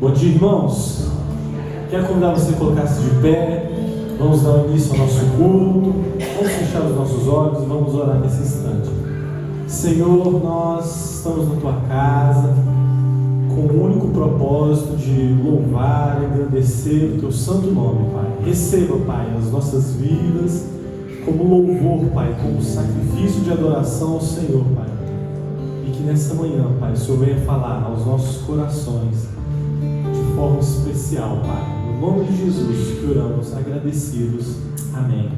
Bom dia, irmãos. Quero convidar você a colocar-se de pé. Vamos dar início ao nosso culto. Vamos fechar os nossos olhos e vamos orar nesse instante. Senhor, nós estamos na Tua casa com o único propósito de louvar e agradecer o Teu santo nome, Pai. Receba, Pai, as nossas vidas como louvor, Pai, como sacrifício de adoração ao Senhor, Pai. E que nessa manhã, Pai, o Senhor venha falar aos nossos corações de forma especial, Pai. No nome de Jesus que oramos, agradecidos. Amém.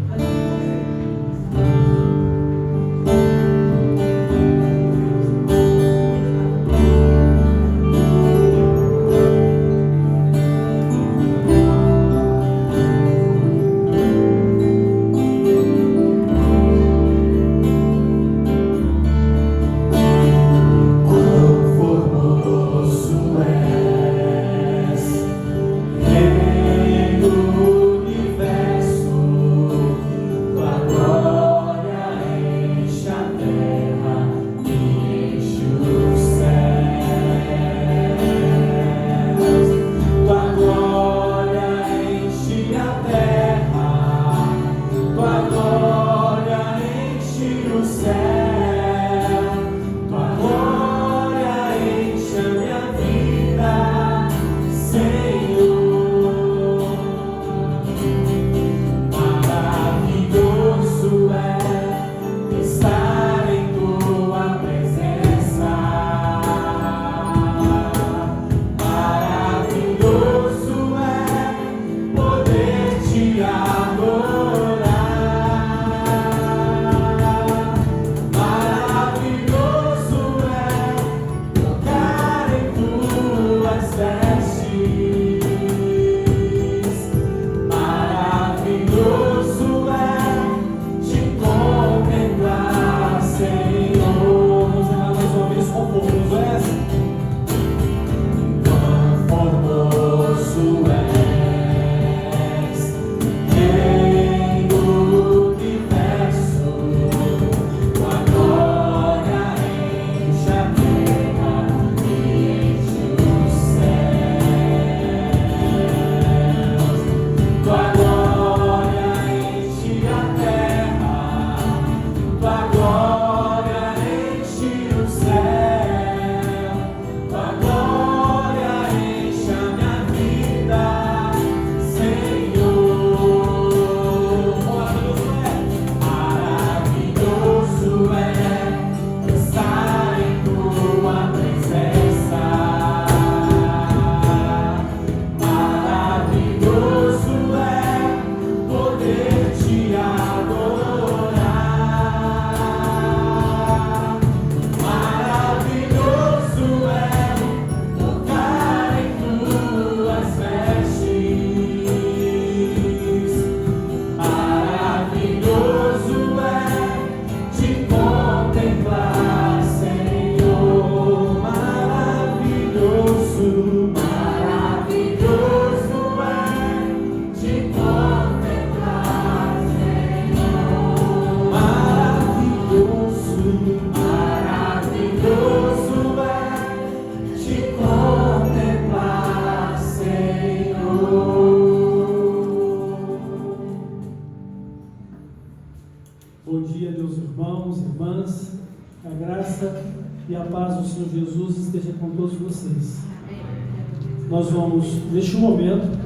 Nós vamos, neste momento,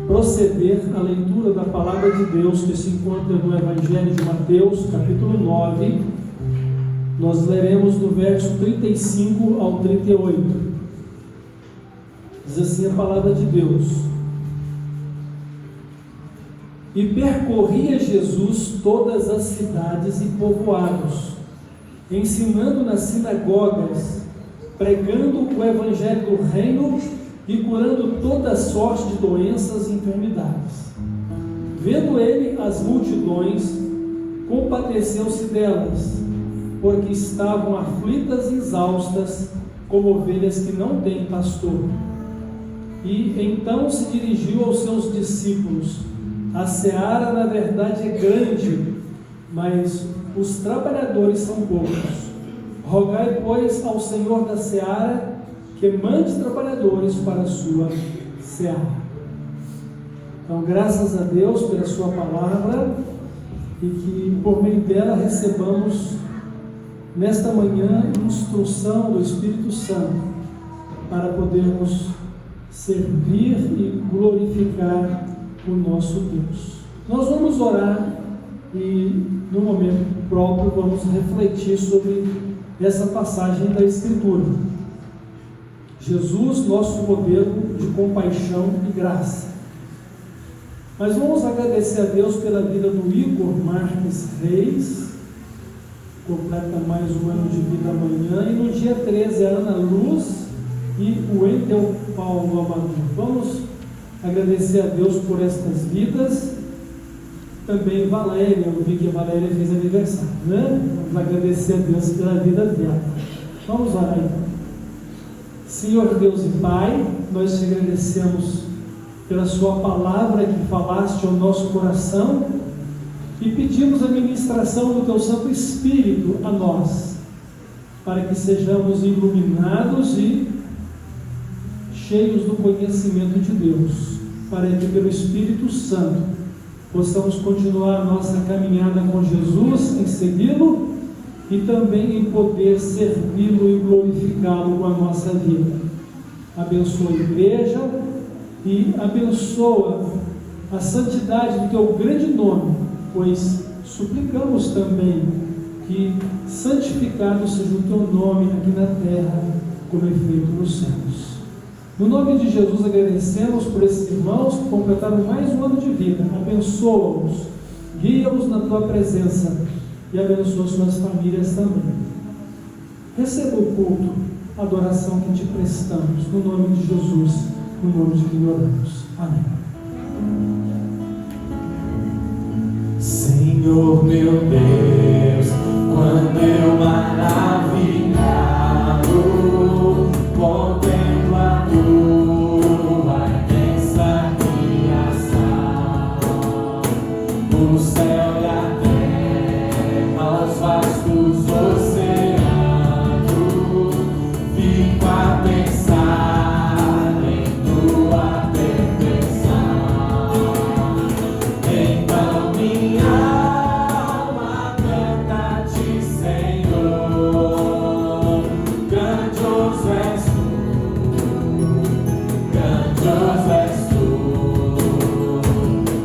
proceder à leitura da Palavra de Deus que se encontra no Evangelho de Mateus, capítulo 9. Nós leremos do verso 35 ao 38. Diz assim a Palavra de Deus: E percorria Jesus todas as cidades e povoados, ensinando nas sinagogas, pregando o Evangelho do Reino e curando toda sorte de doenças e enfermidades. Vendo ele as multidões, compadeceu-se delas, porque estavam aflitas e exaustas, como ovelhas que não têm pastor. E então se dirigiu aos seus discípulos: a seara, na verdade, é grande, mas os trabalhadores são poucos. Rogai, pois, ao Senhor da seara que que mande trabalhadores para a sua seara. Então, graças a Deus pela sua palavra, e que por meio dela recebamos nesta manhã instrução do Espírito Santo para podermos servir e glorificar o nosso Deus. Nós vamos orar e no momento próprio vamos refletir sobre essa passagem da Escritura. Jesus, nosso modelo de compaixão e graça. Mas vamos agradecer a Deus pela vida do Igor Marques Reis, completa mais um ano de vida amanhã, e no dia 13 a Ana Luz e o Wendel Paulo Amador. Vamos agradecer a Deus por estas vidas. Também Valéria, eu vi que a Valéria fez aniversário, né? Vamos agradecer a Deus pela vida dela. Vamos orar então. Senhor Deus e Pai, nós te agradecemos pela sua palavra que falaste ao nosso coração e pedimos a ministração do teu Santo Espírito a nós, para que sejamos iluminados e cheios do conhecimento de Deus, para que pelo Espírito Santo possamos continuar a nossa caminhada com Jesus, em segui-lo e também em poder servi-lo e glorificá-lo com a nossa vida. Abençoa a igreja e abençoa a santidade do teu grande nome, pois suplicamos também que santificado seja o teu nome aqui na terra, como é feito nos céus. No nome de Jesus agradecemos por esses irmãos que completaram mais um ano de vida. Abençoa-os, guia-os na tua presença e abençoa suas famílias também. Receba o culto, a adoração que te prestamos, no nome de Jesus, no nome de quem oramos. Amém. Senhor meu Deus, quando eu maravilhado contemplo a tua imensa criação, o céu e a terra, os vastos oceanos, fico a pensar em tua perfeição. Então minha alma canta-te, Senhor, grandioso és tu, grandioso és tu.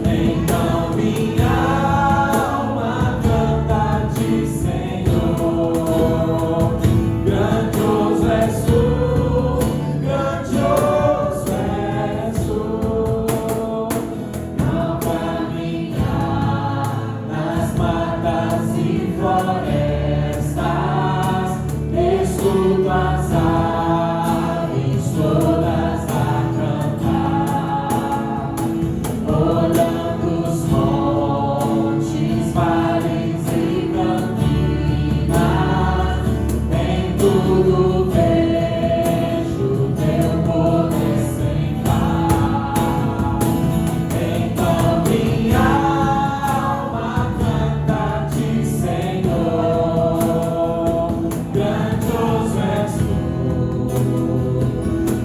Então minha alma canta-te, Senhor, grandioso és tu, grandioso és tu. Ao caminhar nas matas e florestas, escuto as aves todas a cantar, olhando os montes, vales e campinas, em tudo vejo teu poder sem par. Então minha alma canta-te, Senhor, grandioso és tu,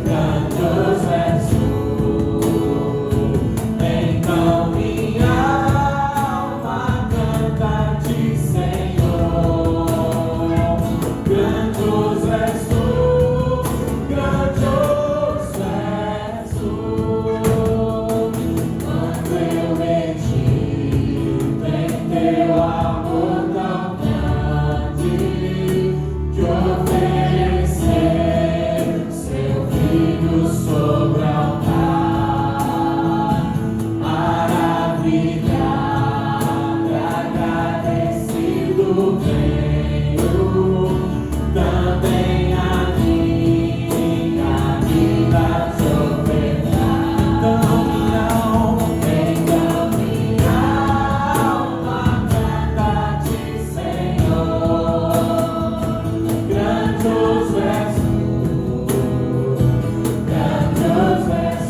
grandioso és tu. Então minha alma canta-te, Senhor, grandioso és tu, grandioso és tu. Quando eu medito em teu amor tão grande, que ofereceu seu filho sobre o altar, maravilhado e agradecido venho também a minha vida te ofertar. Então minha alma canta-te, Senhor, grandioso és tu, grandioso és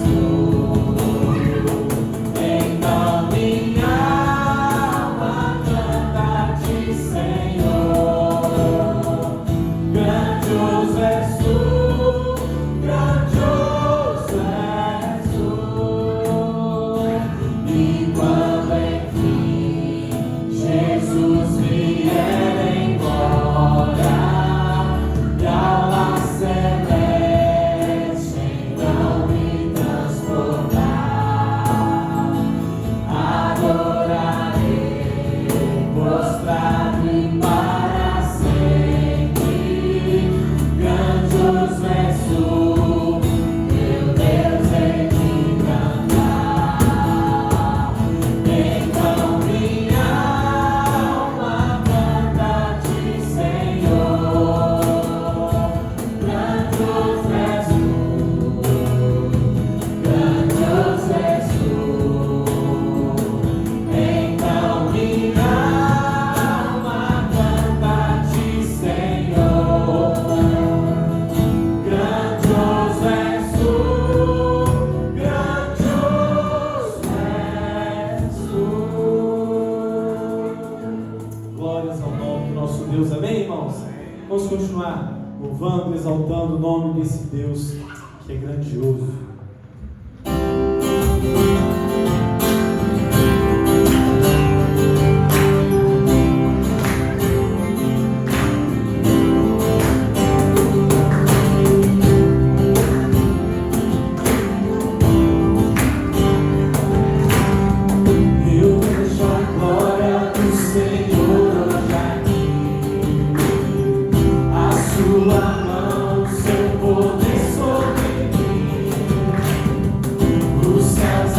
continuar louvando, exaltando o nome desse Deus que é grandioso. Os céus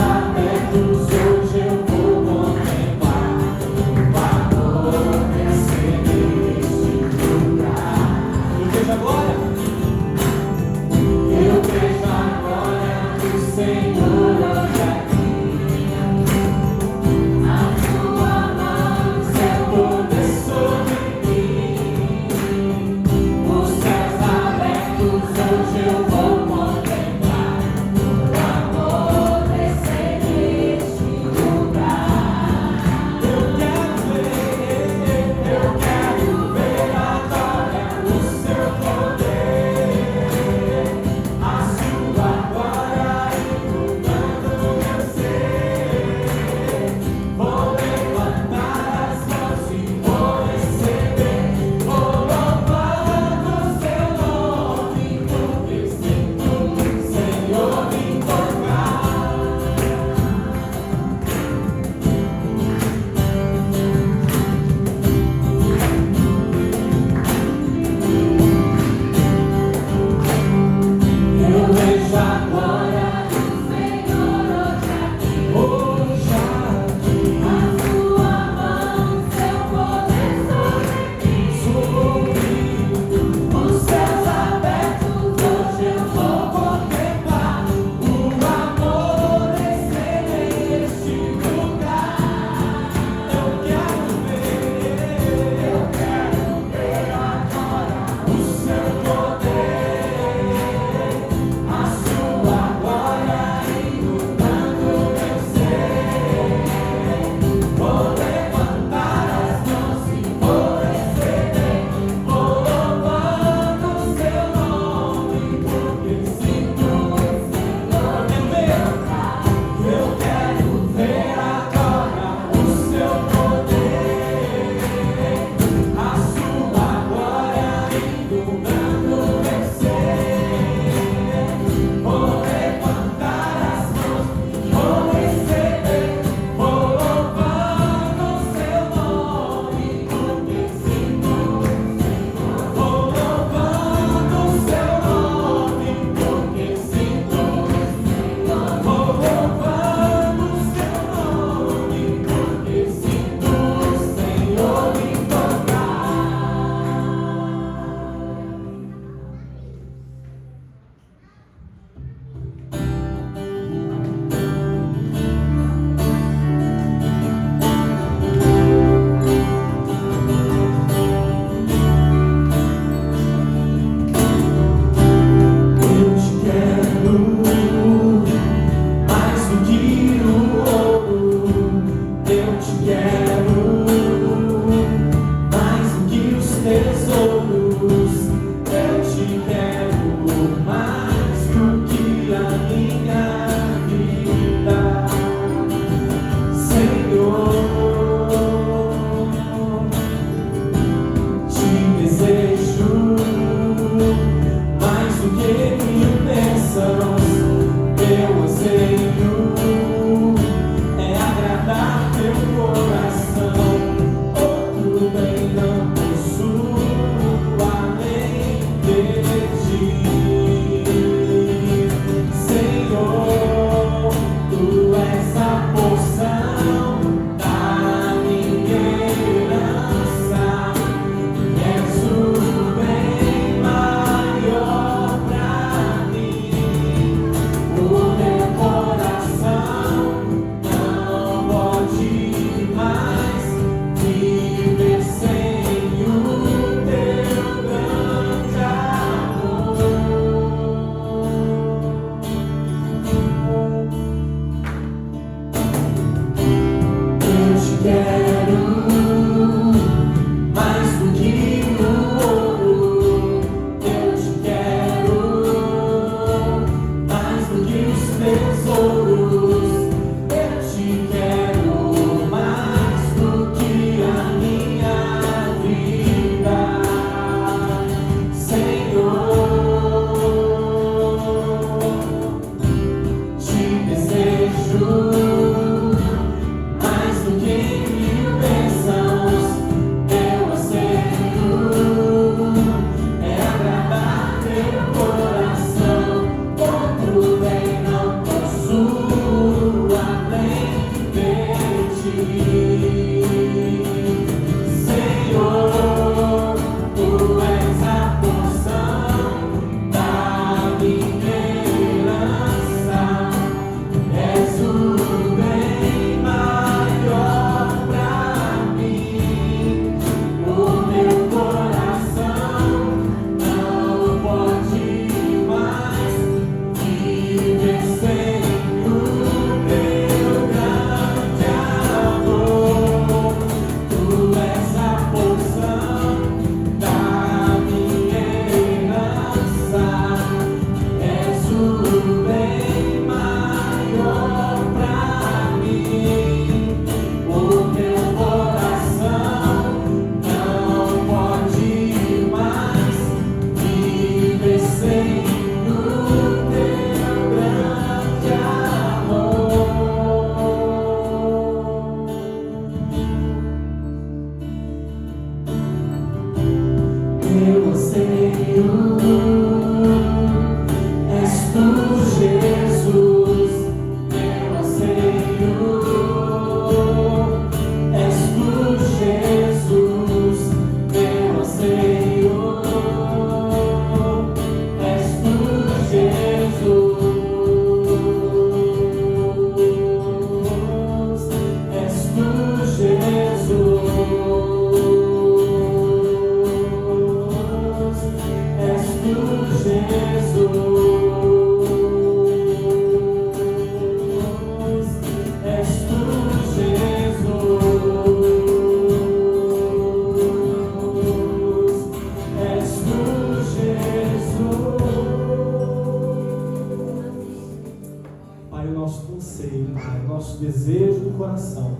nosso desejo do coração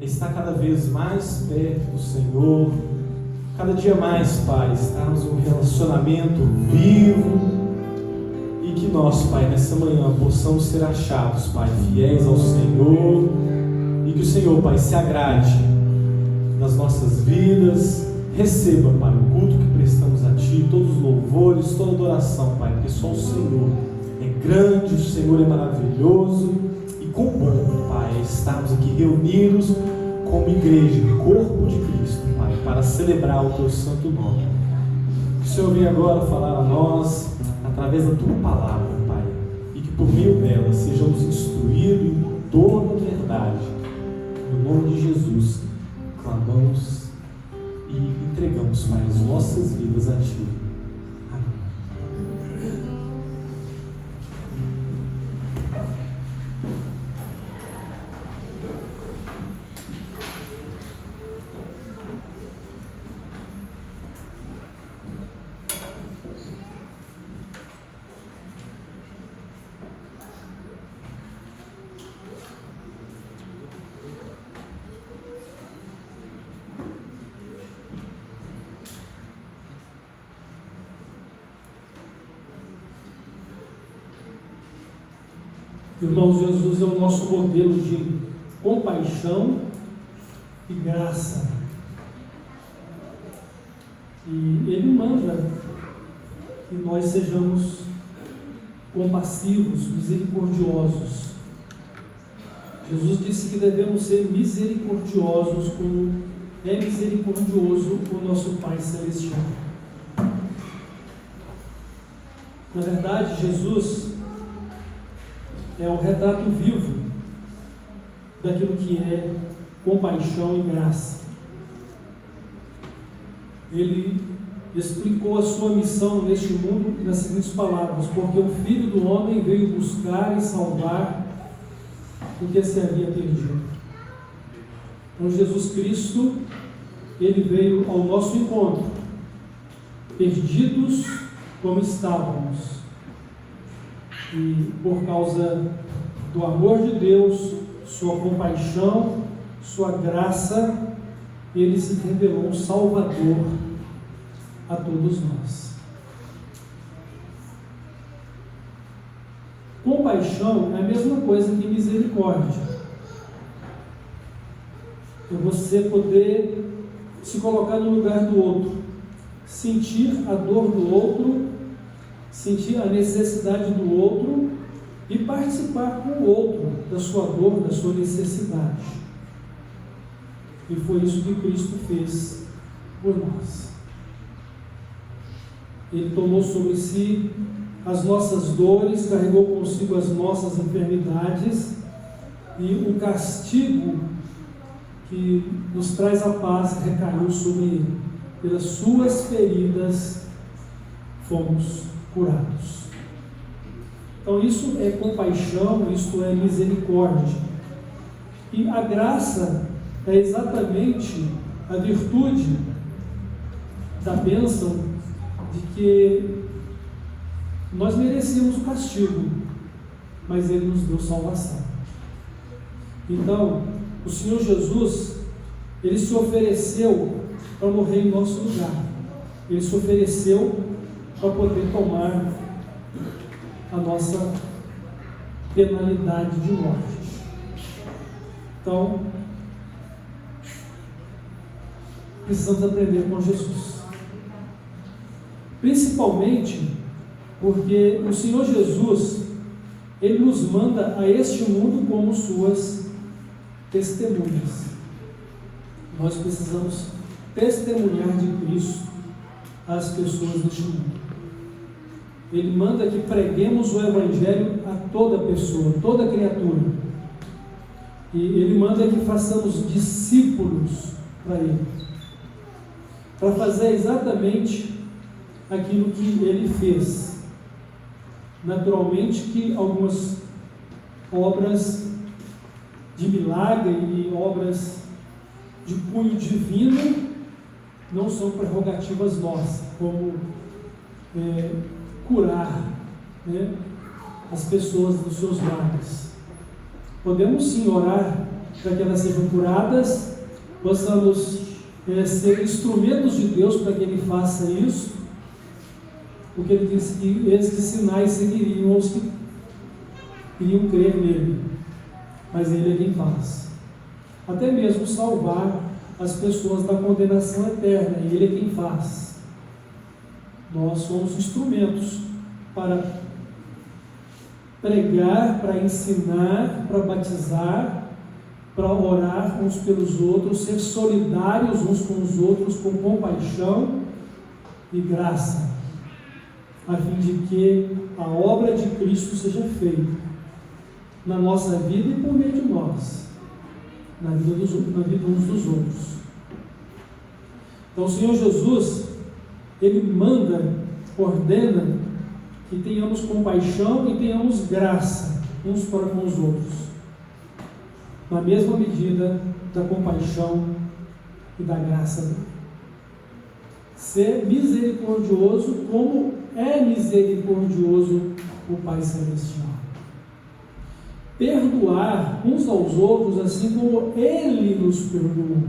é estar cada vez mais perto do Senhor, cada dia mais, Pai, estarmos em um relacionamento vivo, e que nós, Pai, nessa manhã possamos ser achados, Pai, fiéis ao Senhor, e que o Senhor, Pai, se agrade nas nossas vidas. Receba, Pai, o culto que prestamos a Ti, todos os louvores, toda adoração, Pai, porque só o Senhor é grande, o Senhor é maravilhoso, e com bom, Pai, estarmos aqui reunidos como igreja, corpo de Cristo, Pai, para celebrar o Teu santo nome. Que o Senhor venha agora falar a nós, através da Tua palavra, Pai, e que por meio dela sejamos instruídos em toda a verdade. No nome de Jesus, clamamos e entregamos, Pai, as nossas vidas a Ti. Amém. Irmãos, Jesus é o nosso modelo de compaixão e graça. E Ele manda que nós sejamos compassivos, misericordiosos. Jesus disse que devemos ser misericordiosos como é misericordioso o nosso Pai Celestial. Na verdade, Jesus é um retrato vivo daquilo que é compaixão e graça. Ele explicou a sua missão neste mundo nas seguintes palavras: porque o Filho do Homem veio buscar e salvar o que se havia perdido. Então Jesus Cristo, Ele veio ao nosso encontro, perdidos como estávamos. E por causa do amor de Deus, sua compaixão, sua graça, Ele se revelou um Salvador a todos nós. Compaixão é a mesma coisa que misericórdia. É você poder se colocar no lugar do outro, sentir a dor do outro, sentir a necessidade do outro e participar com o outro da sua dor, da sua necessidade. E foi isso que Cristo fez por nós. Ele tomou sobre si as nossas dores, carregou consigo as nossas enfermidades, e o castigo que nos traz a paz recaiu sobre ele. Pelas suas feridas fomos curados. Então isso é compaixão, isso é misericórdia. E a graça é exatamente a virtude da bênção de que nós merecíamos o castigo, mas Ele nos deu salvação. Então, o Senhor Jesus, Ele se ofereceu para morrer em nosso lugar. Ele se ofereceu para poder tomar a nossa penalidade de morte. Então, precisamos aprender com Jesus. Principalmente porque o Senhor Jesus, Ele nos manda a este mundo como suas testemunhas. Nós precisamos testemunhar de Cristo às pessoas deste mundo. Ele manda que preguemos o Evangelho a toda pessoa, toda criatura. E Ele manda que façamos discípulos para Ele, para fazer exatamente aquilo que Ele fez. Naturalmente que algumas obras de milagre e obras de cunho divino não são prerrogativas nossas, como curar as pessoas dos seus males. Podemos sim orar para que elas sejam curadas, possamos ser instrumentos de Deus para que Ele faça isso, porque Ele disse que esses sinais seguiriam os que iriam crer nele, mas Ele é quem faz. Até mesmo salvar as pessoas da condenação eterna, Ele é quem faz. Nós somos instrumentos para pregar, para ensinar, para batizar, para orar uns pelos outros, ser solidários uns com os outros, com compaixão e graça, a fim de que a obra de Cristo seja feita na nossa vida e por meio de nós, na vida uns dos outros. Então o Senhor Jesus, Ele manda, ordena que tenhamos compaixão e tenhamos graça uns para com os outros, na mesma medida da compaixão e da graça dele. Ser misericordioso como é misericordioso o Pai Celestial. Perdoar uns aos outros assim como Ele nos perdoou.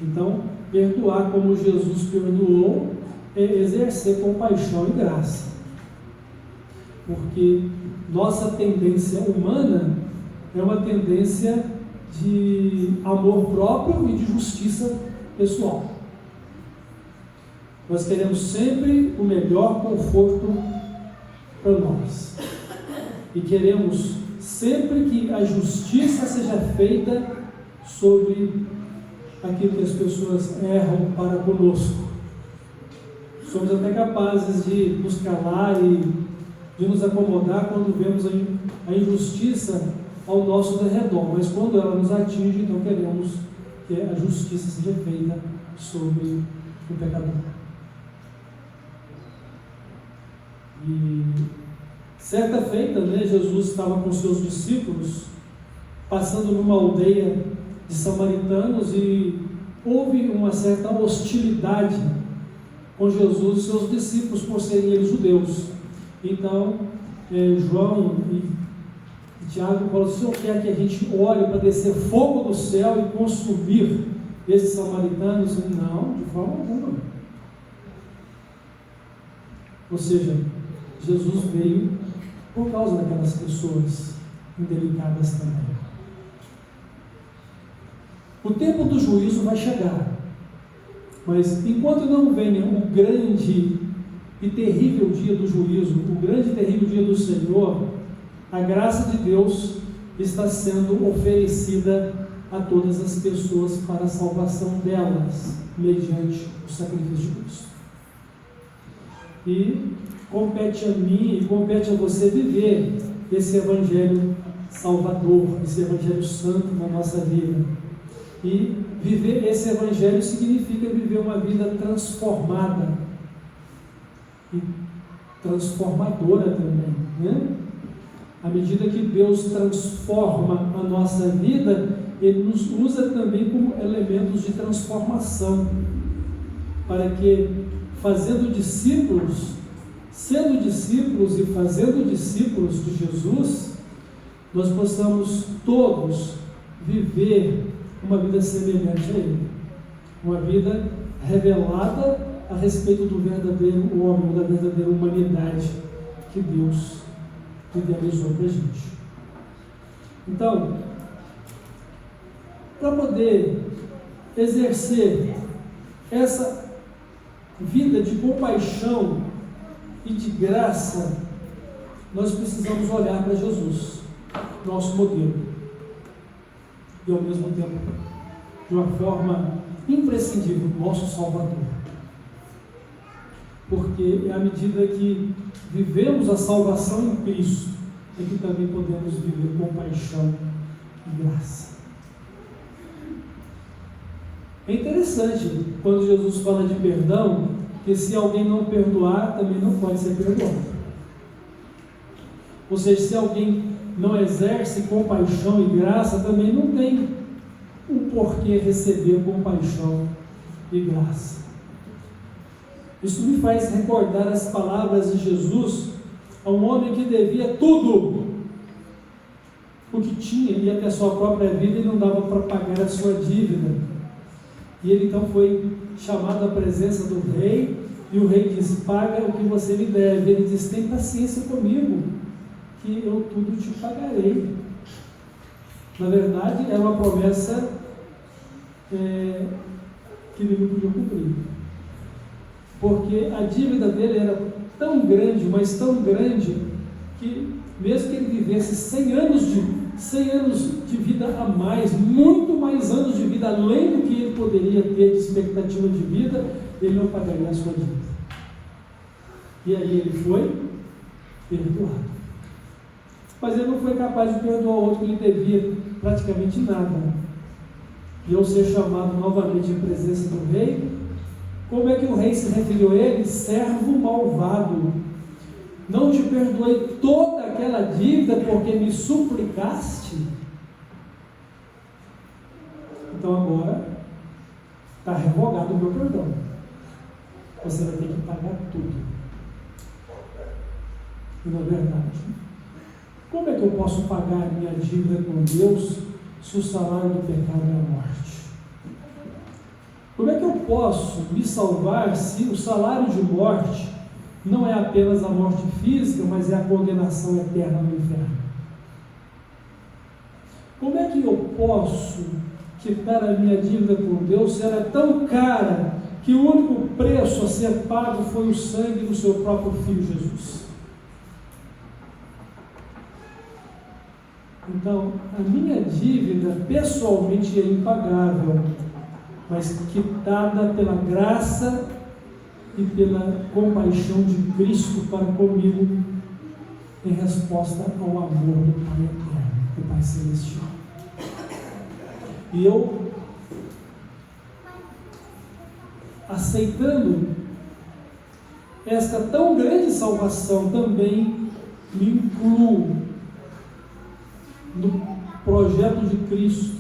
Então, perdoar como Jesus perdoou é exercer compaixão e graça. Porque nossa tendência humana é uma tendência de amor próprio e de justiça pessoal. Nós queremos sempre o melhor conforto para nós. E queremos sempre que a justiça seja feita sobre aquilo que as pessoas erram para conosco. Somos até capazes de nos calar e de nos acomodar quando vemos a injustiça ao nosso derredor, mas quando ela nos atinge, então queremos que a justiça seja feita sobre o pecador. E certa feita, Jesus estava com seus discípulos passando numa aldeia de samaritanos e houve uma certa hostilidade com Jesus e seus discípulos por serem eles judeus. Então João e Tiago falam: o Senhor quer que a gente ore para descer fogo do céu e consumir esses samaritanos? Não, de forma alguma. Ou seja, Jesus veio por causa daquelas pessoas indelicadas também. O tempo do juízo vai chegar, mas enquanto não venha o grande e terrível dia do juízo, o grande e terrível dia do Senhor, a graça de Deus está sendo oferecida a todas as pessoas para a salvação delas, mediante o sacrifício de Cristo. E compete a mim e compete a você viver esse Evangelho salvador, esse Evangelho santo na nossa vida. E viver esse Evangelho significa viver uma vida transformada e transformadora também, né? À medida que Deus transforma a nossa vida, Ele nos usa também como elementos de transformação, para que, sendo discípulos e fazendo discípulos de Jesus, nós possamos todos viver uma vida semelhante a Ele, uma vida revelada a respeito do verdadeiro homem, da verdadeira humanidade que Deus idealizou para a gente. Então, para poder exercer essa vida de compaixão e de graça, nós precisamos olhar para Jesus, nosso modelo, e ao mesmo tempo, de uma forma imprescindível, nosso Salvador. Porque é à medida que vivemos a salvação em Cristo, é que também podemos viver compaixão e graça. É interessante quando Jesus fala de perdão, que se alguém não perdoar, também não pode ser perdoado. Ou seja, se alguém não exerce compaixão e graça, também não tem um porquê receber compaixão e graça. Isso me faz recordar as palavras de Jesus a um homem que devia tudo, o que tinha e até a sua própria vida e não dava para pagar a sua dívida. E ele então foi chamado à presença do rei, e o rei disse: paga o que você me deve. Ele disse: tem paciência comigo, que eu tudo te pagarei. Na verdade, era uma promessa que ele não podia cumprir, porque a dívida dele era tão grande, mas tão grande, que mesmo que ele vivesse 100 anos de vida a mais, muito mais anos de vida além do que ele poderia ter de expectativa de vida, ele não pagaria a sua dívida. E aí ele foi perdoado. Mas ele não foi capaz de perdoar o outro que lhe devia praticamente nada. E ao ser chamado novamente em presença do rei, como é que o rei se referiu a ele? Servo malvado, não te perdoei toda aquela dívida porque me suplicaste? Então agora está revogado o meu perdão. Você vai ter que pagar tudo. E na verdade, como é que eu posso pagar a minha dívida com Deus se o salário do pecado é a morte? Como é que eu posso me salvar se o salário de morte não é apenas a morte física, mas é a condenação eterna no inferno? Como é que eu posso quitar a minha dívida com Deus se ela é tão cara que o único preço a ser pago foi o sangue do seu próprio Filho Jesus? Então, a minha dívida pessoalmente é impagável, mas quitada pela graça e pela compaixão de Cristo para comigo, em resposta ao amor do Pai eterno, do Pai celestial. E eu, aceitando esta tão grande salvação, também me incluo no projeto de Cristo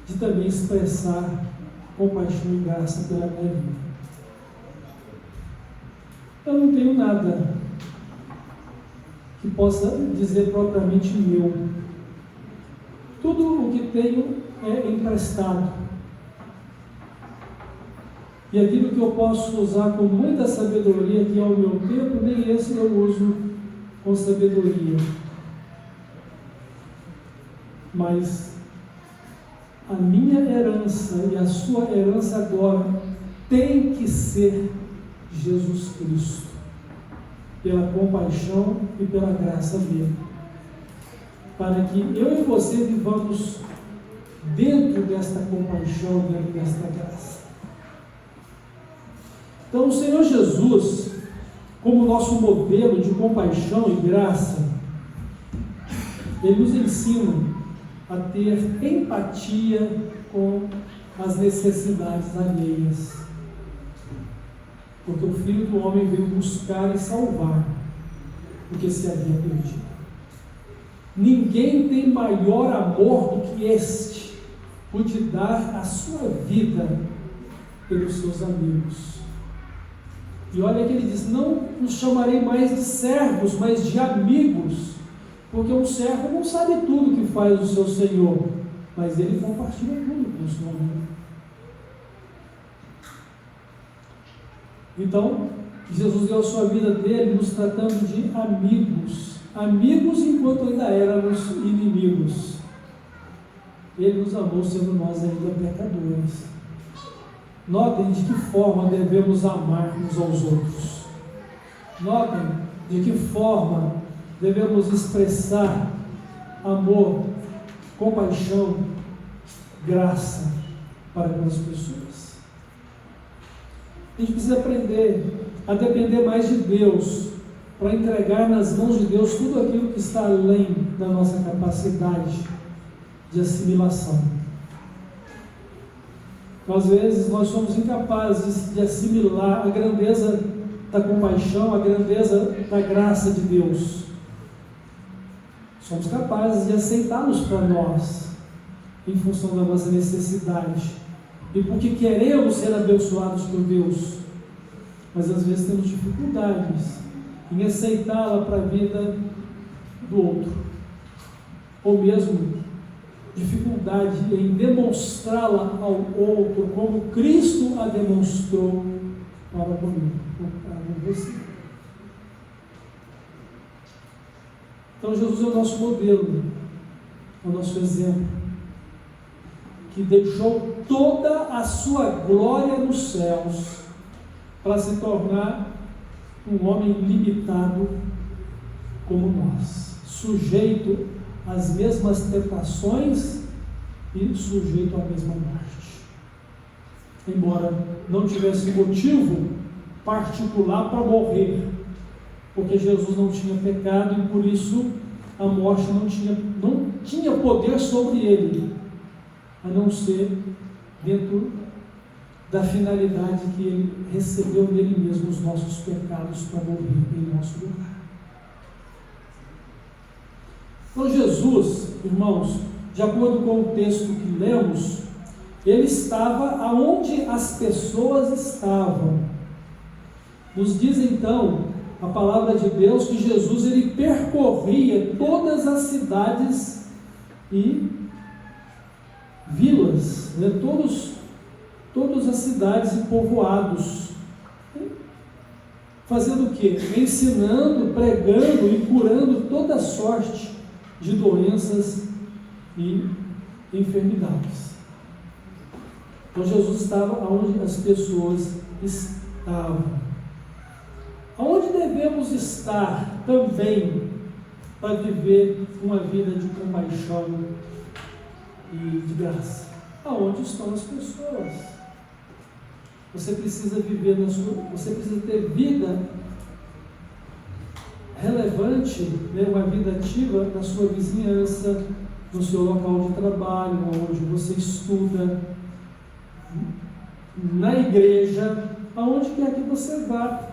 de também expressar compaixão e graça pela minha vida. Eu não tenho nada que possa dizer propriamente meu. Tudo o que tenho é emprestado. E aquilo que eu posso usar com muita sabedoria, que é o meu tempo, nem esse eu uso com sabedoria. Mas a minha herança e a sua herança agora tem que ser Jesus Cristo, pela compaixão e pela graça dele, para que eu e você vivamos dentro desta compaixão, dentro desta graça. Então o Senhor Jesus, como nosso modelo de compaixão e graça, ele nos ensina a ter empatia com as necessidades alheias, porque o Filho do Homem veio buscar e salvar o que se havia perdido. Ninguém tem maior amor do que este, o de dar a sua vida pelos seus amigos. E olha que ele diz: não os chamarei mais de servos, mas de amigos, porque um servo não sabe tudo que faz o seu senhor, mas ele compartilha tudo com o seu amigo. Então, Jesus deu a sua vida dele nos tratando de amigos, amigos enquanto ainda éramos inimigos. Ele nos amou sendo nós ainda pecadores. Notem de que forma devemos amar uns aos outros. Notem de que forma devemos expressar amor, compaixão, graça para com as pessoas. A gente precisa aprender a depender mais de Deus, para entregar nas mãos de Deus tudo aquilo que está além da nossa capacidade de assimilação. Então, às vezes nós somos incapazes de assimilar a grandeza da compaixão, a grandeza da graça de Deus. Somos capazes de aceitá-los para nós, em função da nossa necessidade, e porque queremos ser abençoados por Deus, mas às vezes temos dificuldades em aceitá-la para a vida do outro. ou mesmo dificuldade em demonstrá-la ao outro como Cristo a demonstrou para comigo, para você. Então Jesus é o nosso modelo, é o nosso exemplo, que deixou toda a sua glória nos céus para se tornar um homem limitado como nós, sujeito às mesmas tentações e sujeito à mesma morte. Embora não tivesse motivo particular para morrer, porque Jesus não tinha pecado e por isso a morte não tinha poder sobre ele, a não ser dentro da finalidade que ele recebeu nele mesmo os nossos pecados para morrer em nosso lugar. Então Jesus, irmãos, de acordo com o texto que lemos, ele estava aonde as pessoas estavam. Nos diz então a palavra de Deus que Jesus ele percorria todas as cidades e vilas, né? Todas as cidades e povoados, fazendo o quê? Ensinando, pregando e curando toda sorte de doenças e enfermidades. Então Jesus estava onde as pessoas estavam. Aonde devemos estar também para viver uma vida de compaixão e de graça? Aonde estão as pessoas? Você precisa viver você precisa ter vida relevante, né, uma vida ativa na sua vizinhança, no seu local de trabalho, onde você estuda, na igreja, aonde quer que você vá.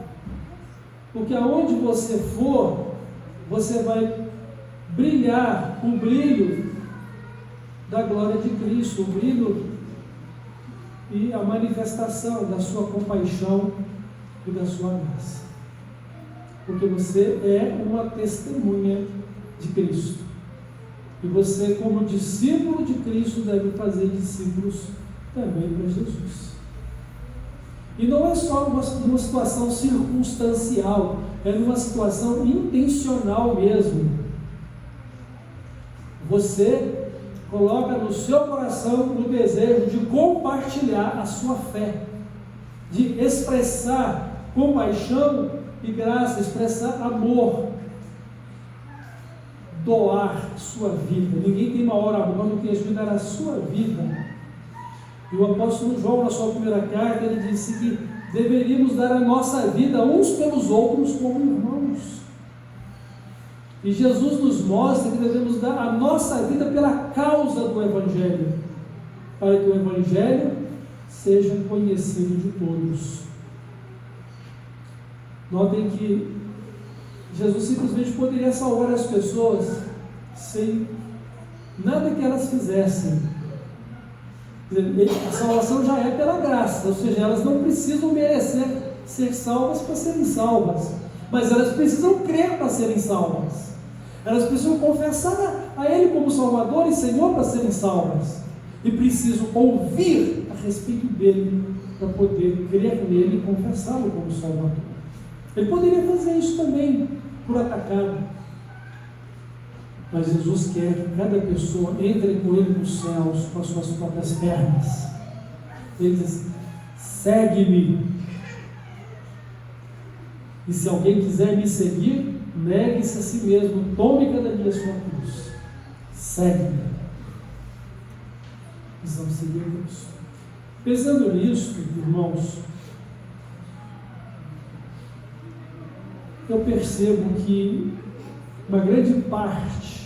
Porque aonde você for, você vai brilhar o brilho da glória de Cristo, o brilho e a manifestação da sua compaixão e da sua graça. Porque você é uma testemunha de Cristo. E você, como discípulo de Cristo, deve fazer discípulos também para Jesus. E não é só uma situação circunstancial, é numa situação intencional mesmo. Você coloca no seu coração o desejo de compartilhar a sua fé, de expressar compaixão e graça, expressar amor, doar sua vida. Ninguém tem maior amor do que ajudar a sua vida. E o apóstolo João, na sua primeira carta, ele disse que deveríamos dar a nossa vida uns pelos outros como irmãos. E Jesus nos mostra que devemos dar a nossa vida pela causa do Evangelho, para que o Evangelho seja conhecido de todos. Notem que Jesus simplesmente poderia salvar as pessoas sem nada que elas fizessem. A salvação já é pela graça, ou seja, elas não precisam merecer ser salvas para serem salvas, mas elas precisam crer para serem salvas. Elas precisam confessar a Ele como Salvador e Senhor para serem salvas, e precisam ouvir a respeito dele para poder crer nele e confessá-lo como Salvador. Ele poderia fazer isso também por atacado, mas Jesus quer que cada pessoa entre com Ele nos céus com as suas próprias pernas. Ele diz: segue-me. E se alguém quiser me seguir, negue-se a si mesmo, tome cada dia a sua cruz. Segue-me. Precisamos seguir Deus. Pensando nisso, irmãos, eu percebo que uma grande parte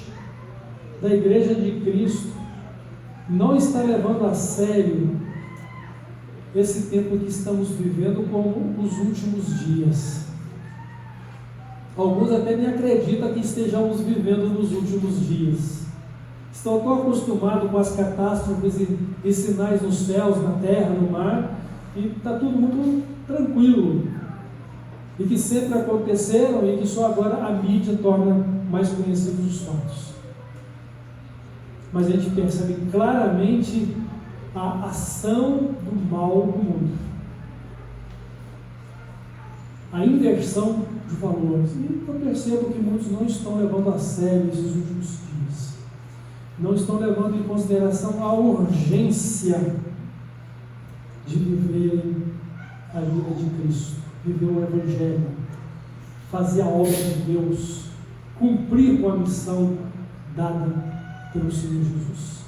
da Igreja de Cristo não está levando a sério esse tempo que estamos vivendo como os últimos dias. Alguns até nem acreditam que estejamos vivendo nos últimos dias. Estão tão acostumados com as catástrofes e sinais nos céus, na terra, no mar, e está tudo muito tranquilo. E que sempre aconteceram e que só agora a mídia torna mais conhecidos os fatos. mas a gente percebe claramente a ação do mal no mundo. A inversão de valores. E eu percebo que muitos não estão levando a sério esses últimos dias. Não estão levando em consideração a urgência de viver a vida de Cristo, viver o Evangelho, fazer a obra de Deus, cumprir com a missão dada pelo Senhor Jesus.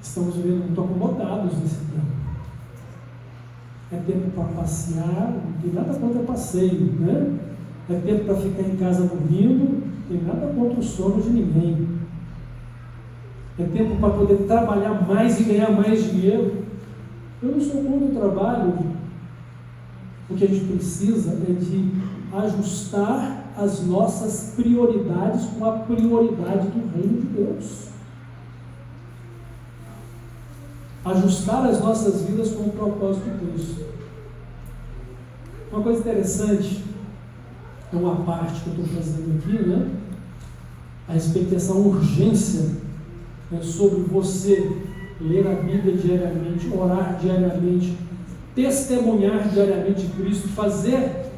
Estamos vivendo muito acomodados nesse tempo. É tempo para passear, não tem nada contra passeio, né? É tempo para ficar em casa dormindo, não tem nada contra o sono de ninguém. É tempo para poder trabalhar mais e ganhar mais dinheiro. Eu não sou contra o trabalho. O que a gente precisa é de ajustar as nossas prioridades com a prioridade do reino de Deus. Ajustar as nossas vidas com o propósito de Cristo. Uma coisa interessante, é uma parte que eu estou fazendo aqui, né? A respeito dessa urgência, né, sobre você ler a Bíblia diariamente, orar diariamente, testemunhar diariamente Cristo, fazer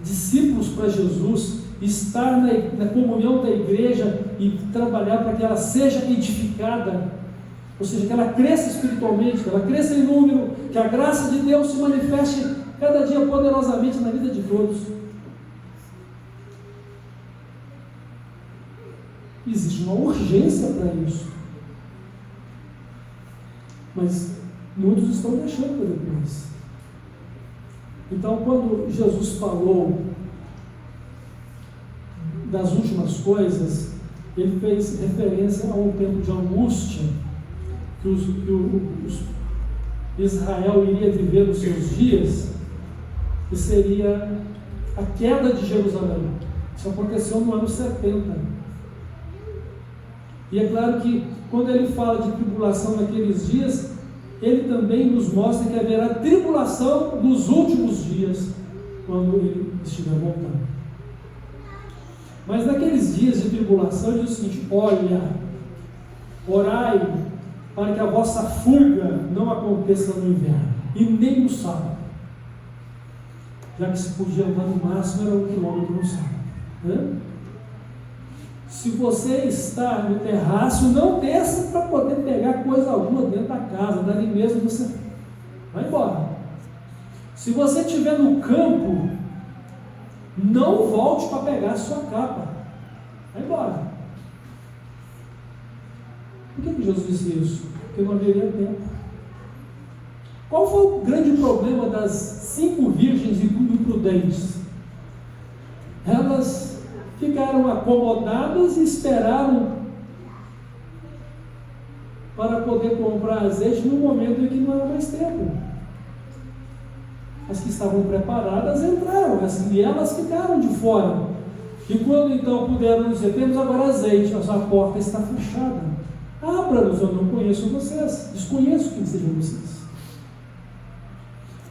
discípulos para Jesus, estar na comunhão da igreja e trabalhar para que ela seja edificada, ou seja, que ela cresça espiritualmente, que ela cresça em número, que a graça de Deus se manifeste cada dia poderosamente na vida de todos. Existe uma urgência para isso, mas muitos estão deixando para depois. Então, quando Jesus falou das últimas coisas, ele fez referência a um tempo de angústia que Israel iria viver nos seus dias, que seria a queda de Jerusalém. Isso aconteceu no ano 70. E é claro que quando ele fala de tribulação naqueles dias, ele também nos mostra que haverá tribulação nos últimos dias, quando ele estiver voltando. Mas naqueles dias de tribulação, ele diz o seguinte: olha, orai para que a vossa fuga não aconteça no inverno, e nem no sábado, já que se podia andar no máximo era 1 quilômetro no sábado, né? Se você está no terraço, não desça para poder pegar coisa alguma dentro da casa, dali mesmo você vai embora. Se você estiver no campo, não volte para pegar a sua capa, vai embora. Por que Jesus disse isso? Porque não haveria tempo. Qual foi o grande problema das 5 virgens imprudentes? Elas ficaram acomodadas e esperaram para poder comprar azeite no momento em que não era mais tempo. As que estavam preparadas entraram, e elas ficaram de fora. E quando então puderam dizer: temos agora azeite, a sua porta está fechada, abra-nos, eu não conheço vocês, desconheço quem sejam vocês.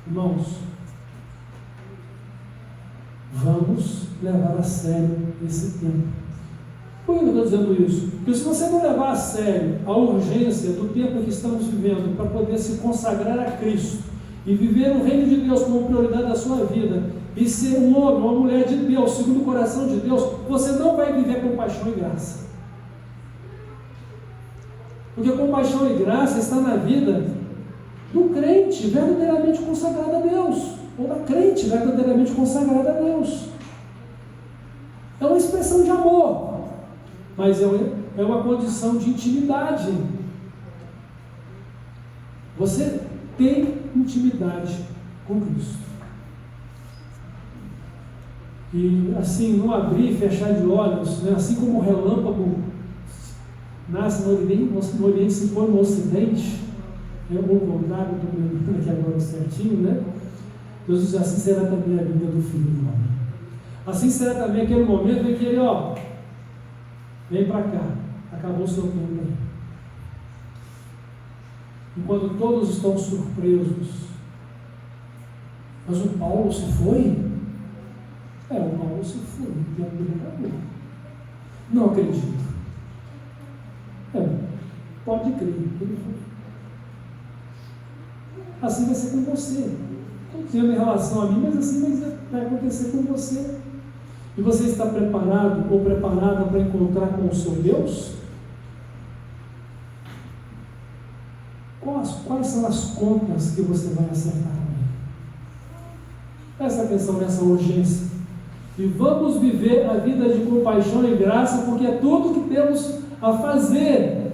Irmãos, vamos levar a sério esse tempo. Por que eu estou dizendo isso? Porque se você não levar a sério a urgência do tempo que estamos vivendo para poder se consagrar a Cristo e viver o reino de Deus como prioridade da sua vida e ser um homem, uma mulher de Deus, segundo o coração de Deus, você não vai viver com paixão e graça. Porque compaixão e graça está na vida do crente verdadeiramente consagrado a Deus, ou da crente verdadeiramente consagrada a Deus. É uma expressão de amor, mas é uma condição de intimidade. Você tem intimidade com Cristo. E assim, não abrir e fechar de olhos, né? Assim como o relâmpago nasce no Oriente e se põe no Ocidente, é o contrário, estou lembrando aqui agora certinho, né? Deus diz: assim será também a vida do Filho do Homem. Assim será também aquele momento em que ele, vem para cá, acabou o seu tempo aí. Enquanto todos estão surpresos, mas o Paulo se foi? O Paulo se foi, o tempo dele acabou. Não acredito. Pode crer. Assim vai ser com você. Estou dizendo em relação a mim, mas assim vai acontecer com você. E você está preparado ou preparada para encontrar com o seu Deus? Quais são as contas que você vai acertar com ele? Presta atenção nessa urgência. E vamos viver a vida de compaixão e graça, porque é tudo que temos a fazer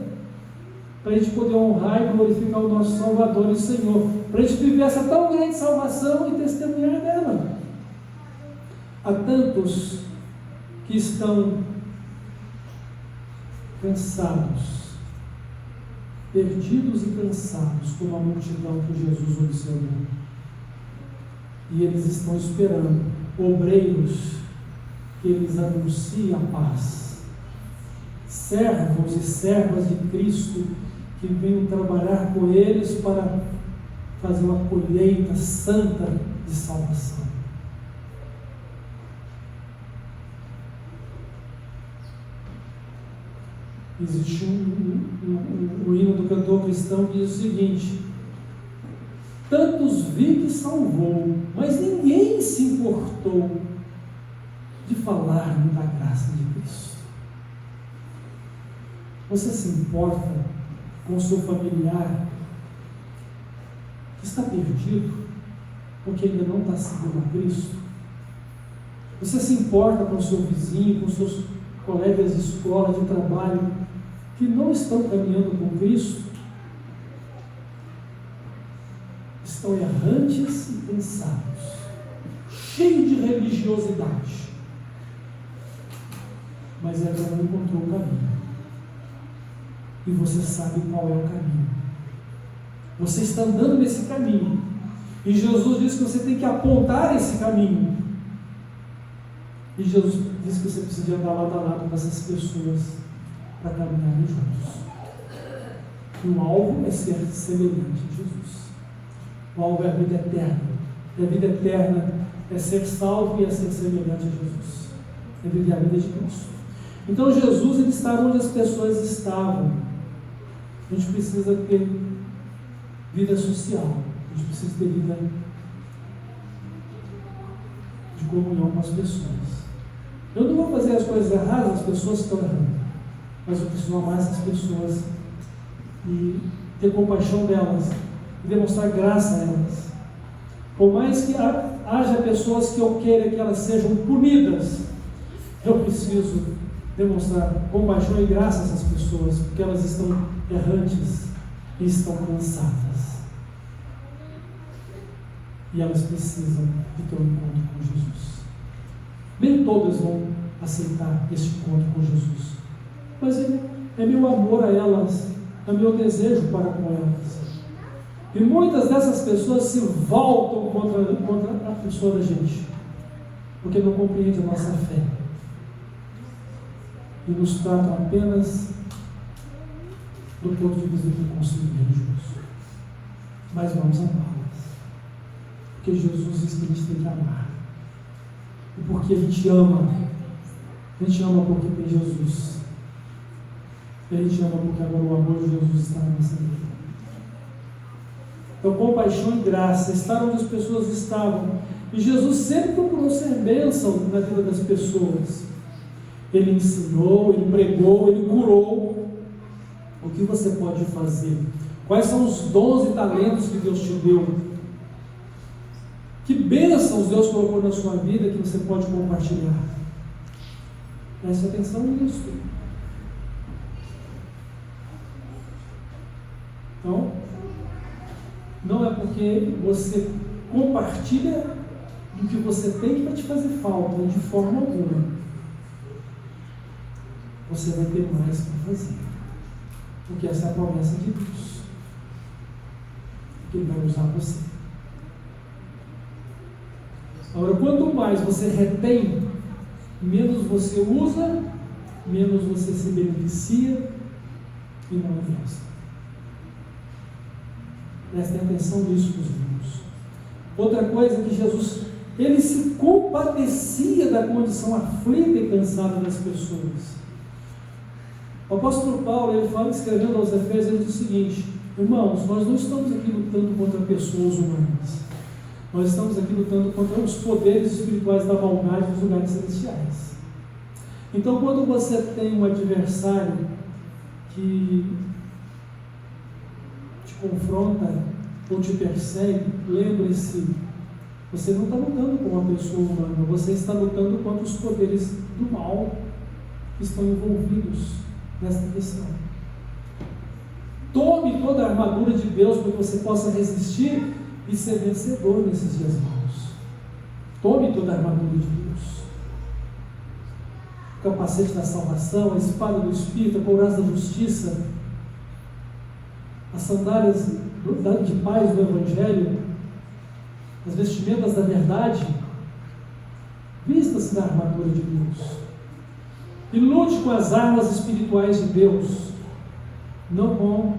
para a gente poder honrar e glorificar o nosso Salvador e Senhor, para a gente viver essa tão grande salvação e testemunhar dela. Há tantos que estão cansados, perdidos e cansados, como a multidão que Jesus observou. E eles estão esperando obreiros que eles anunciem a paz, servos e servas de Cristo que venham trabalhar com eles para fazer uma colheita santa de salvação. Existe um hino do cantor cristão que diz o seguinte: tantos vi que salvou, mas ninguém se importou de falar-me da graça de Cristo. Você se importa com o seu familiar que está perdido porque ainda não está seguindo a Cristo? Você se importa com o seu vizinho, com os seus colegas de escola, de trabalho, que não estão caminhando com Cristo? Estão errantes e cansados, cheios de religiosidade, mas ainda não encontrou o caminho. E você sabe qual é o caminho. Você está andando nesse caminho, e Jesus diz que você tem que apontar esse caminho. E Jesus diz que você precisa andar lado a lado com essas pessoas para caminharem juntos. E o alvo é ser semelhante a Jesus. O alvo é a vida eterna. E a vida eterna é ser salvo e é ser semelhante a Jesus. É viver a vida de Cristo. Então Jesus, ele estava onde as pessoas estavam. A gente precisa ter vida social. A gente precisa ter vida de comunhão com as pessoas. Eu não vou fazer as coisas erradas, as pessoas estão errando. Mas eu preciso amar essas pessoas e ter compaixão delas e demonstrar graça a elas. Por mais que haja pessoas que eu queira que elas sejam punidas, eu preciso demonstrar compaixão e graça a essas pessoas, porque elas estão errantes e estão cansadas. E elas precisam de ter um encontro com Jesus. Nem todas vão aceitar este encontro com Jesus, mas é meu amor a elas, é meu desejo para com elas. E muitas dessas pessoas se voltam contra a pessoa da gente, porque não compreendem a nossa fé e nos tratam apenas do ponto de vista do conselho religioso. Mas vamos amá-las, porque Jesus diz que a gente tem que amar, e porque a gente ama porque tem Jesus, e a gente ama porque agora o amor de Jesus está na nossa vida. Então, compaixão e graça, estar onde as pessoas estavam. E Jesus sempre procurou ser bênção na vida das pessoas. Ele ensinou, ele pregou, ele curou. O que você pode fazer? Quais são os dons e talentos que Deus te deu? Que bênçãos Deus colocou na sua vida que você pode compartilhar? Preste atenção nisso. Então, não é porque você compartilha do que você tem para te fazer falta, de forma alguma. Você vai ter mais para fazer, porque essa é a promessa de Deus, que Ele vai usar você. Agora, quanto mais você retém, menos você usa, menos você se beneficia e não investe. Prestem atenção nisso, meus irmãos. Outra coisa é que Jesus, ele se compadecia da condição aflita e cansada das pessoas. O apóstolo Paulo, ele fala, escrevendo aos Efésios, ele diz o seguinte: irmãos, nós não estamos aqui lutando contra pessoas humanas, nós estamos aqui lutando contra os poderes espirituais da maldade dos lugares celestiais. Então, quando você tem um adversário que te confronta ou te persegue, lembre-se, você não está lutando com uma pessoa humana, você está lutando contra os poderes do mal que estão envolvidos nessa questão. Tome toda a armadura de Deus para que você possa resistir e ser vencedor nesses dias maus. Tome toda a armadura de Deus. O capacete da salvação, a espada do Espírito, a couraça da justiça, as sandálias de paz do Evangelho, as vestimentas da verdade. Vista-se da armadura de Deus e lute com as armas espirituais de Deus, não com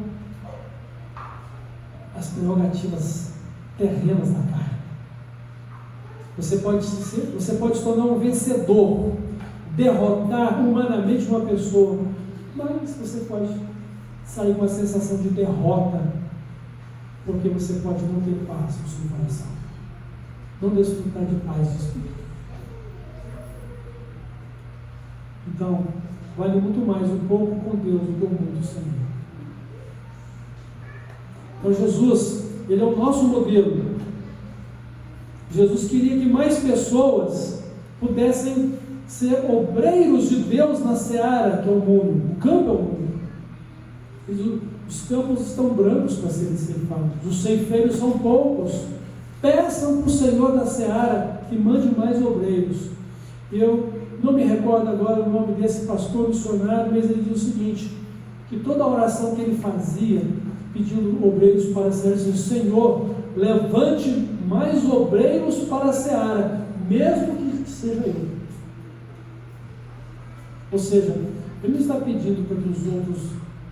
as prerrogativas terrenas da carne. Você pode se tornar um vencedor, derrotar humanamente uma pessoa, mas você pode sair com a sensação de derrota, porque você pode não ter paz no seu coração, não desfrutar de paz de espírito. Então, vale muito mais um pouco com Deus do que o mundo sem Ele. Então, Jesus, Ele é o nosso modelo. Jesus queria que mais pessoas pudessem ser obreiros de Deus na seara, que é o mundo. O campo é o mundo. Os campos estão brancos para serem ceifados. Os ceifeiros são poucos. Peçam para o Senhor da seara que mande mais obreiros. Eu não me recordo agora o nome desse pastor missionário, mas ele diz o seguinte, que toda a oração que ele fazia, pedindo obreiros para a seara, dizia: Senhor, levante mais obreiros para a seara, mesmo que seja eu. Ou seja, ele não está pedindo para que os outros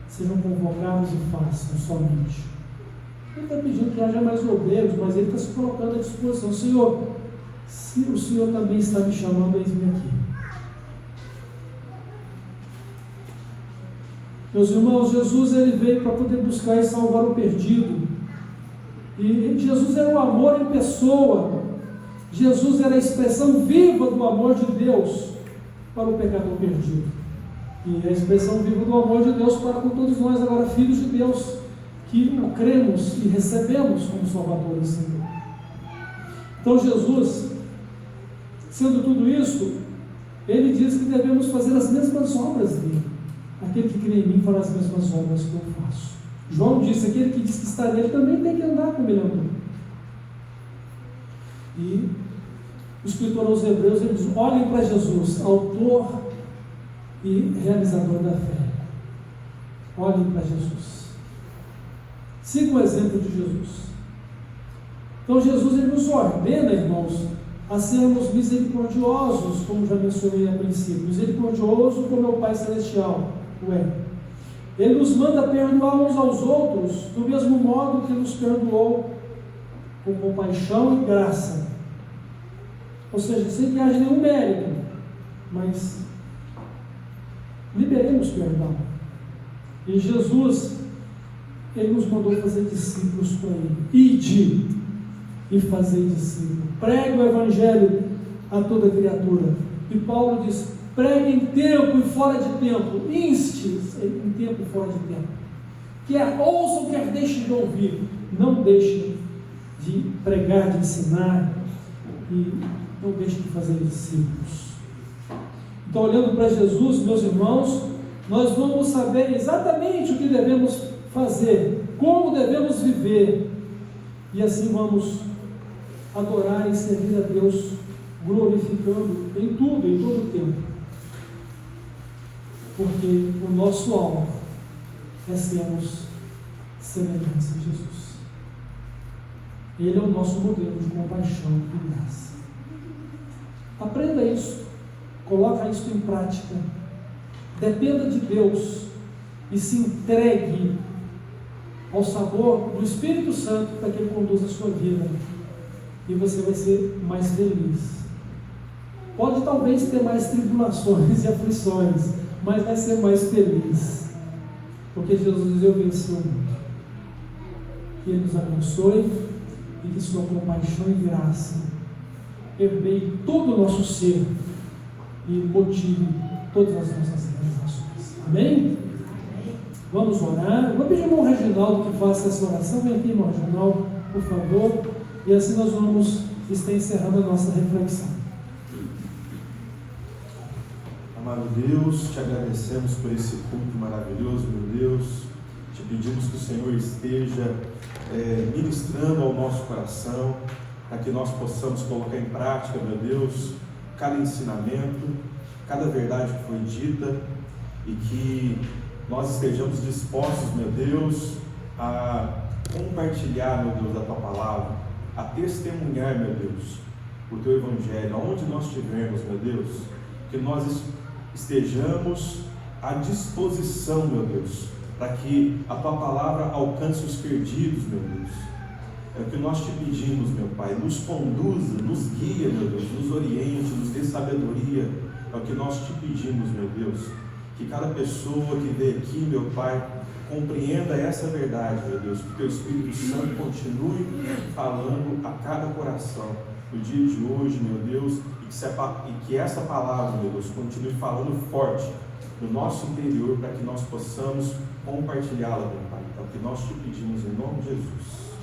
sejam convocados e façam somente. Ele está pedindo que haja mais obreiros, mas ele está se colocando à disposição. Senhor, se o Senhor também está me chamando, eis-me aqui. Meus irmãos, Jesus, ele veio para poder buscar e salvar o perdido. E Jesus era o amor em pessoa. Jesus era a expressão viva do amor de Deus para o pecador perdido. E a expressão viva do amor de Deus para com todos nós, agora filhos de Deus, que o cremos e recebemos como Salvador e Senhor. Então Jesus, sendo tudo isso, ele diz que devemos fazer as mesmas obras dele. Aquele que crê em mim fará as mesmas obras que eu faço. João disse: aquele que diz que está nele também tem que andar como ele andou. E o escritor aos Hebreus, ele diz: olhem para Jesus, autor e realizador da fé. Olhem para Jesus. Sigam o exemplo de Jesus. Então Jesus, ele nos ordena, irmãos, a sermos misericordiosos, como já mencionei a princípio. Misericordioso como é o Pai Celestial. Ele nos manda perdoar uns aos outros do mesmo modo que nos perdoou, com compaixão e graça. Ou seja, sem que haja nenhum mérito, mas liberemos perdão. E Jesus, ele nos mandou fazer discípulos com ele. Ide e fazer discípulos. Pregue o Evangelho a toda criatura. E Paulo diz: pregue em tempo e fora de tempo. Inste em tempo e fora de tempo. Quer ouçam, quer deixem de ouvir. Não deixem de pregar, de ensinar, e não deixem de fazer discípulos. Então, olhando para Jesus, meus irmãos, nós vamos saber exatamente o que devemos fazer, como devemos viver, e assim vamos adorar e servir a Deus, glorificando em tudo, em todo o tempo. Porque o nosso alvo é sermos semelhantes a Jesus. Ele é o nosso modelo de compaixão e graça. Aprenda isso, coloque isso em prática, dependa de Deus e se entregue ao sabor do Espírito Santo para que Ele conduza a sua vida, e você vai ser mais feliz. Pode talvez ter mais tribulações e aflições, mas vai ser mais feliz, porque Jesus diz: eu venci o mundo. Que Ele nos abençoe e que sua compaixão e graça permeie todo o nosso ser e motive todas as nossas realizações. Amém? Vamos orar. Eu vou pedir ao irmão Reginaldo que faça essa oração. Vem aqui, irmão Reginaldo, por favor. E assim nós vamos estar encerrando a nossa reflexão. Amado Deus, te agradecemos por esse culto maravilhoso, meu Deus. Te pedimos que o Senhor esteja ministrando ao nosso coração, para que nós possamos colocar em prática, meu Deus, cada ensinamento, cada verdade que foi dita, e que nós estejamos dispostos, meu Deus, a compartilhar, meu Deus, a Tua Palavra, a testemunhar, meu Deus, o Teu Evangelho, aonde nós estivermos, meu Deus, que nós estejamos à disposição, meu Deus, para que a Tua Palavra alcance os perdidos, meu Deus. É o que nós te pedimos, meu Pai, nos conduza, nos guia, meu Deus, nos oriente, nos dê sabedoria. É o que nós te pedimos, meu Deus, que cada pessoa que veio aqui, meu Pai, compreenda essa verdade, meu Deus, que o Teu Espírito Santo continue falando a cada coração no dia de hoje, meu Deus, e que essa palavra, meu Deus, continue falando forte no nosso interior, para que nós possamos compartilhá-la, meu Pai. É o que nós te pedimos em nome de Jesus.